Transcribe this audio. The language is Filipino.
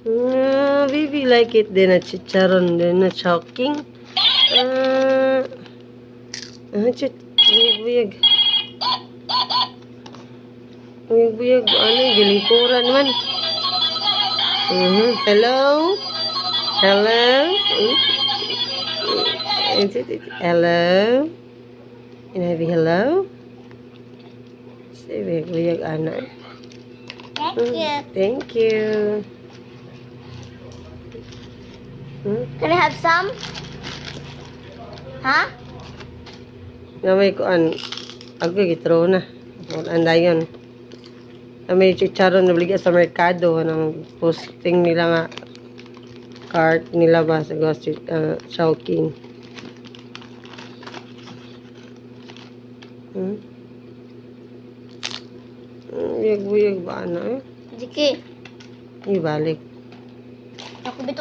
Baby like it din na chicharon din na choking. Buyag-buyag. Buyag-buyag. Ano yung gilingkuran man? Hello? Hello? Hello? Inabi hello? Say buyag-buyag anak. Thank you. Thank you. Can I have some? Huh? Namay ko ako gitro na. Anda yun. Namay chicharon na baliga sa merkado. Anong posting nila nga cart nila ba sa Chowking. Buyag-buyag ba ano eh? Jiki. Ibalik. Ako bito